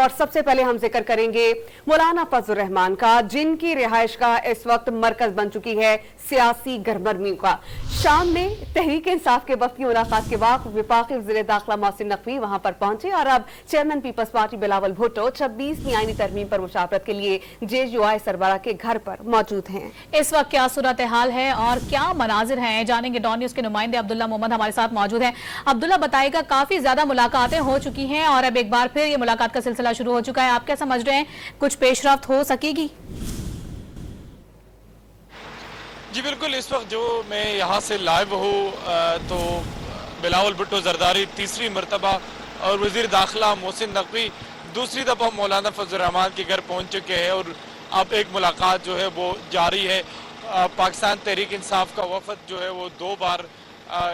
और सबसे पहले हम जिक्र करेंगे मौलाना फजल रहमान का, जिनकी रिहाइश का इस वक्त मरकज बन चुकी है सियासी गरमर्मी का। शाम में तहरीक इंसाफ के वक्त की मुलाकात के बाद वफाकी वज़ीर दाखिला मोहसिन नकवी वहां पर पहुंचे और अब chairman Peoples Party Bilawal Bhutto 26वीं आईनी तरमीम पर मुशावरत के लिए JUI सरबराह के घर पर मौजूद हैं। इस वक्त क्या सूरत हाल है और क्या मनाजिर हैं, जानेंगे। डॉन न्यूज़ के नुमाइंदे अब्दुल्ला मोहम्मद हमारे साथ मौजूद हैं। अब्दुल्ला, बताएगा, काफी ज्यादा मुलाकातें हो चुकी हैं और अब एक बार फिर ये मुलाकात का सिलसिला शुरू हो चुका है। आप क्या समझ रहे हैं, कुछ पेशरफ्त हो सकेगी? जी बिल्कुल, इस वक्त जो मैं यहाँ से लाइव हूँ तो बिलावल भुट्टो जरदारी तीसरी मरतबा और वज़ीर दाखिला मोहसिन नकवी दूसरी दफ़ा मौलाना फजल रहमान के घर पहुँच चुके हैं और अब एक मुलाकात जो है वो जारी है। पाकिस्तान तहरीक इंसाफ का वफद जो है वो 2 बार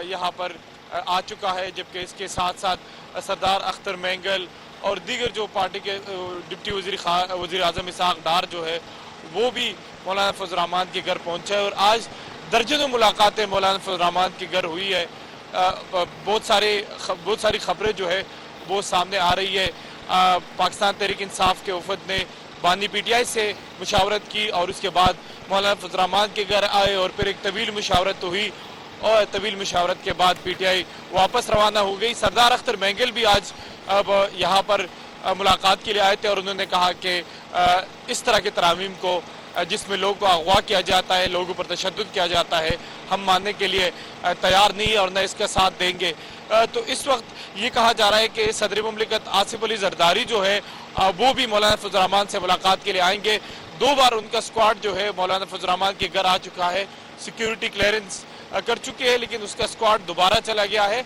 यहाँ पर आ चुका है, जबकि इसके साथ साथ सरदार अख्तर मेंगल और दीगर जो पार्टी के डिप्टी वज़ीर आज़म इसहाक डार जो है वो भी मौलाना फजल रहमान के घर पहुँचे है और आज दर्जनों मुलाकातें मौलाना फजल रहमान के घर हुई है। बहुत सारी खबरें जो है वो सामने आ रही है। पाकिस्तान तहरीक इंसाफ के वफद ने बानी PTI से मुशावरत की और उसके बाद मौलाना फजल रहमान के घर आए और फिर एक तवील मुशावरत तो हुई और तवील मुशावरत के बाद PTI वापस रवाना हो गई। सरदार अख्तर मेंगल भी आज अब यहाँ पर मुलाकात के लिए आए थे और उन्होंने कहा कि इस तरह के तरामीम को जिसमें लोगों को अगवा किया जाता है, लोगों पर तशद्दुद किया जाता है, हम मानने के लिए तैयार नहीं और न इसका साथ देंगे। तो इस वक्त ये कहा जा रहा है कि सदर मुमलिकत आसिफ अली जरदारी जो है वो भी मौलाना फजल रहमान से मुलाकात के लिए आएंगे। 2 बार उनका स्क्वाड जो है मौलाना फजल रहमान के घर आ चुका है, सिक्योरिटी क्लियरेंस कर चुके हैं, लेकिन उसका स्क्वाड दोबारा चला गया है।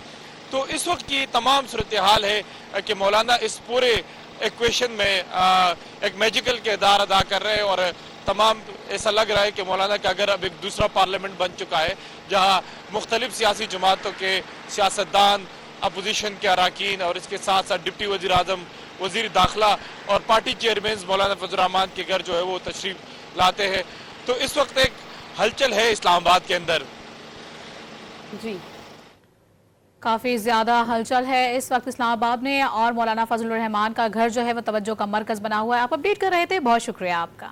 तो इस वक्त की तमाम सूरत हाल है कि मौलाना इस पूरे इक्वेशन में एक मैजिकल किरदार अदा कर रहे हैं और तमाम ऐसा लग रहा है कि मौलाना का अगर अब एक दूसरा पार्लियामेंट बन चुका है जहाँ मुख्तलिफ सियासी जमातों के सियासतदान, अपोजिशन के अरकान और इसके साथ साथ डिप्टी वज़ीर आज़म, वज़ीर दाखिला और पार्टी चेयरमैन मौलाना फजल रहमान के घर जो है वो तशरीफ लाते हैं। तो इस वक्त एक हलचल है इस्लामाबाद के अंदर। जी, काफ़ी ज़्यादा हलचल है इस वक्त इस्लामाबाद में और मौलाना फजल रहमान का घर जो है वो तवज्जो का मरकज़ बना हुआ है। आप अपडेट कर रहे थे, बहुत शुक्रिया आपका।